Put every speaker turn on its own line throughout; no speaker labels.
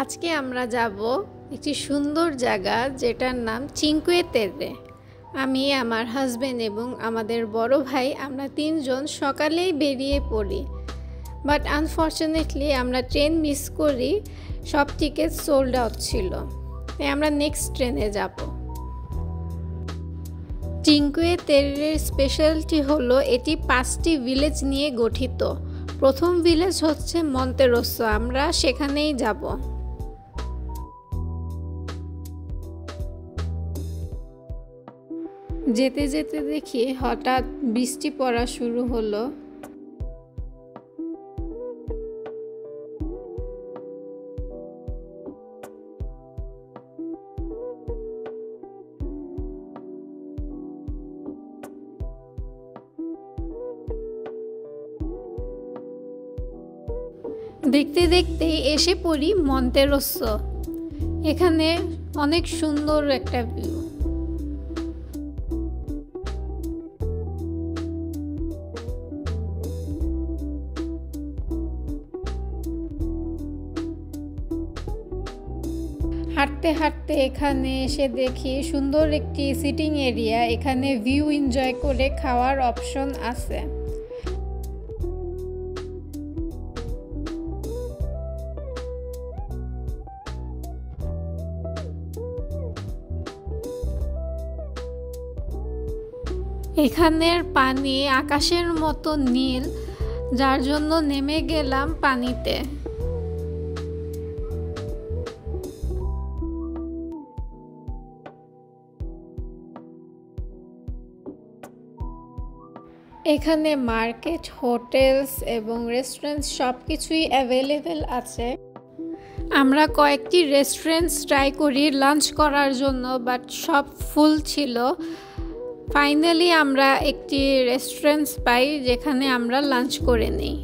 আজকে আমরা যাব একটি সুন্দর জায়গা যেটার নাম চিনকুয়ে তেরে। আমি, আমার হাজবেন্ড এবং আমাদের বড় ভাই আমরা তিনজন সকালেই বেরিয়ে পড়ি। বাট আনফর্চুনেটলি আমরা ট্রেন মিস করি, সব টিকিট সোল্ড আউট ছিল, তাই আমরা নেক্সট ট্রেনে যাব। চিনকুয়ে তেরের স্পেশালিটি হলো এটি 5টি ভিলেজ নিয়ে গঠিত। প্রথম ভিলেজ হচ্ছে মন্তেরোসো, আমরা সেখানেই যাব। যেতে যেতে দেখি হঠাৎ বৃষ্টি পড়া শুরু হলো। দেখতে দেখতেই এসে পড়ি মন্তেরোসো। এখানে অনেক সুন্দর একটা ভিউ। হাঁটতে হাঁটতে এখানে এসে দেখি সুন্দর একটি সিটিং এরিয়া, এখানে ভিউ এনজয় করে খাওয়ার অপশন আছে। এখানের পানি আকাশের মতো নীল, যার জন্য নেমে গেলাম পানিতে। এখানে মার্কেট, হোটেলস এবং রেস্টুরেন্ট সব কিছুই অ্যাভেলেবেল আছে। আমরা কয়েকটি রেস্টুরেন্টস ট্রাই করি লাঞ্চ করার জন্য, বাট সব ফুল ছিল। ফাইনালি আমরা একটি রেস্টুরেন্টস পাই যেখানে আমরা লাঞ্চ করে নিই।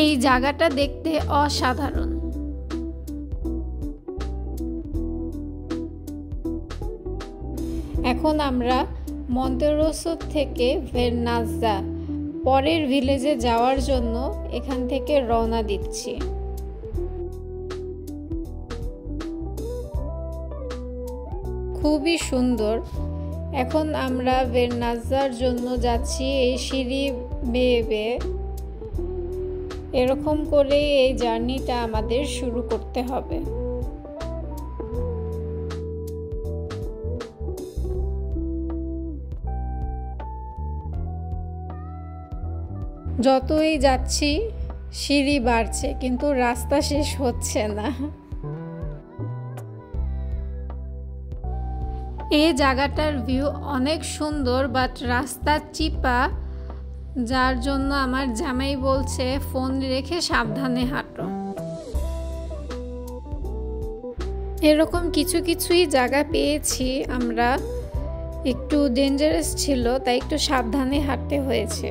এই জায়গাটা দেখতে অসাধারণ। এখন আমরা মন্তেরোসো থেকে ভেরনাজা পরের ভিলেজে যাওয়ার জন্য এখান থেকে রওনা দিচ্ছি। খুবই সুন্দর। এখন আমরা ভেরনাজার জন্য যাচ্ছি এই সিঁড়ি বেয়ে বেয়ে। এরকম করে এই জার্নিটা আমাদের শুরু করতে হবে। যতই যাচ্ছি সিঁড়ি বাড়ছে, কিন্তু রাস্তা শেষ হচ্ছে না। এই জায়গাটার ভিউ অনেক সুন্দর, বাট রাস্তা চিপা, যার জন্য আমার জামাই বলছে ফোন রেখে সাবধানে হাঁটো। এরকম কিছুই জায়গা পেয়েছি আমরা, একটু ডেঞ্জারাস ছিল, তাই একটু সাবধানে হাঁটতে হয়েছে।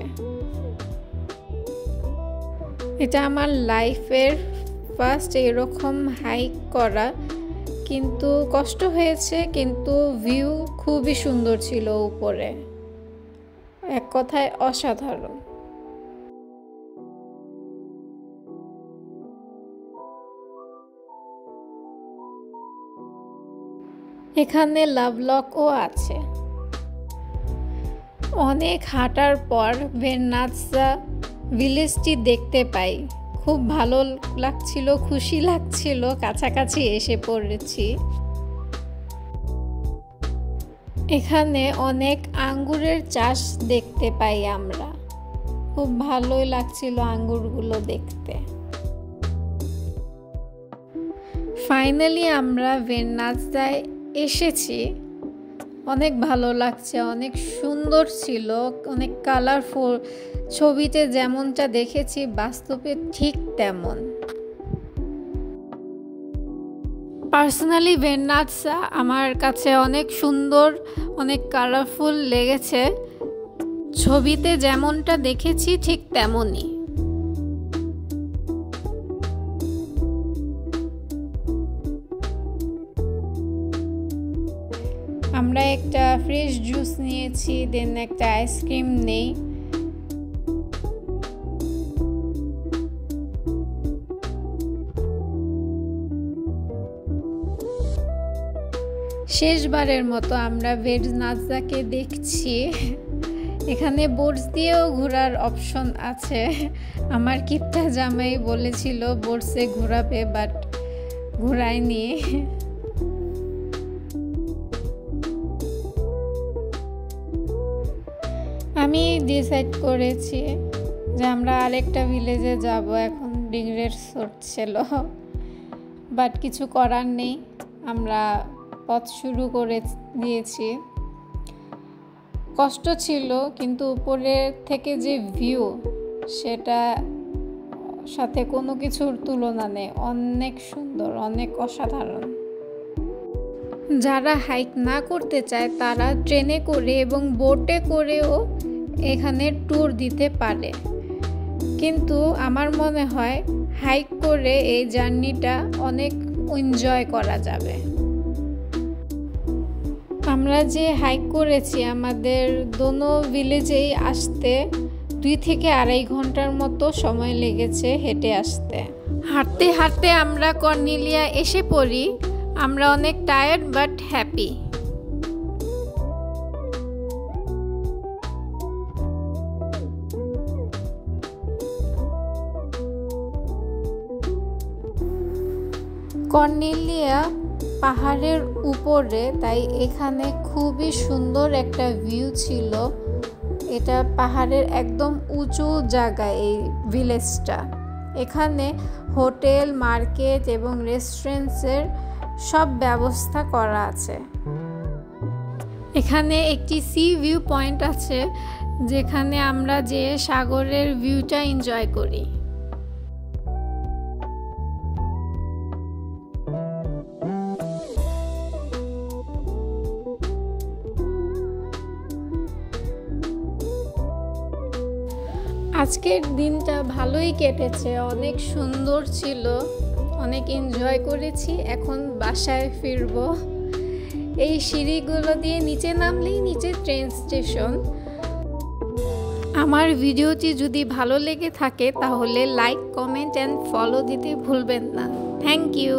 এটা আমার লাইফের ফার্স্ট এরকম হাইক করা, কিন্তু কষ্ট হয়েছে, কিন্তু ভিউ খুবই সুন্দর ছিল উপরে, এক কথায় অসাধারণ। এখানে লাভলকও আছে। অনেক হাঁটার পর ভেরনাজা ভিলেজটি দেখতে পাই, খুব ভালো লাগছিল, খুশি লাগছিল, কাছাকাছি এসে পড়েছি। এখানে অনেক আঙ্গুরের চাষ দেখতে পাই আমরা, খুব ভালোই লাগছিল আঙ্গুরগুলো দেখতে। ফাইনালি আমরা ভেরনাজায় এসেছি। অনেক ভালো লাগছে, অনেক সুন্দর ছিল, অনেক কালারফুল। ছবিতে যেমনটা দেখেছি বাস্তবে ঠিক তেমন। পার্সোনালি ভেরনাজা আমার কাছে অনেক সুন্দর, অনেক কালারফুল লেগেছে। ছবিতে যেমনটা দেখেছি ঠিক তেমনই। আমরা একটা ফ্রেশ জুস নিয়েছি, দেন একটা আইসক্রিম নেই। শেষবারের মতো আমরা ভেরনাজাকে দেখছি। এখানে বোটস দিয়েও ঘোরার অপশন আছে। আমার কিপটা জামাই বলেছিল বোটসে ঘোরাবে, বাট ঘোরায়নি। আমি ডিসাইড করেছি যে আমরা আরেকটা ভিলেজে যাব। এখন রিগ্রেট হচ্ছিল, বাট কিছু করার নেই, আমরা পথ শুরু করে দিয়েছি। কষ্ট ছিল, কিন্তু উপরের থেকে যে ভিউ, সেটা সাথে কোনো কিছুর তুলনা নেই। অনেক সুন্দর, অনেক অসাধারণ। যারা হাইক না করতে চায় তারা ট্রেনে করে এবং বোটে করেও এখানে ট্যুর দিতে পারে, কিন্তু আমার মনে হয় হাইক করে এই জার্নিটা অনেক এনজয় করা যাবে। আমরা যে হাইক করেছি, আমাদের দোনো ভিলেজেই আসতে 2 থেকে 2.5 ঘন্টার মতো সময় লেগেছে হেঁটে আসতে। হাঁটতে হাঁটতে আমরা কর্নেলিয়া এসে পড়ি। আমরা অনেক টায়ার্ড বাট হ্যাপি। কর্নেলিয়া পাহাড়ের উপরে, তাই এখানে খুবই সুন্দর একটা ভিউ ছিল। এটা পাহাড়ের একদম উঁচু জায়গায় এই ভিলেজটা। এখানে হোটেল, মার্কেট এবং রেস্টুরেন্টসের সব ব্যবস্থা করা আছে। এখানে একটি সি ভিউ পয়েন্ট আছে, যেখানে আমরা যে সাগরের ভিউটা এনজয় করি। আজকের দিনটা ভালোই কেটেছে, অনেক সুন্দর ছিল, অনেক এনজয় করেছি। এখন বাসায় ফিরব। এই সিঁড়িগুলো দিয়ে নিচে নামলেই নিচে ট্রেন স্টেশন। আমার ভিডিওটি যদি ভালো লেগে থাকে তাহলে লাইক, কমেন্ট অ্যান্ড ফলো দিতে ভুলবেন না। Thank you.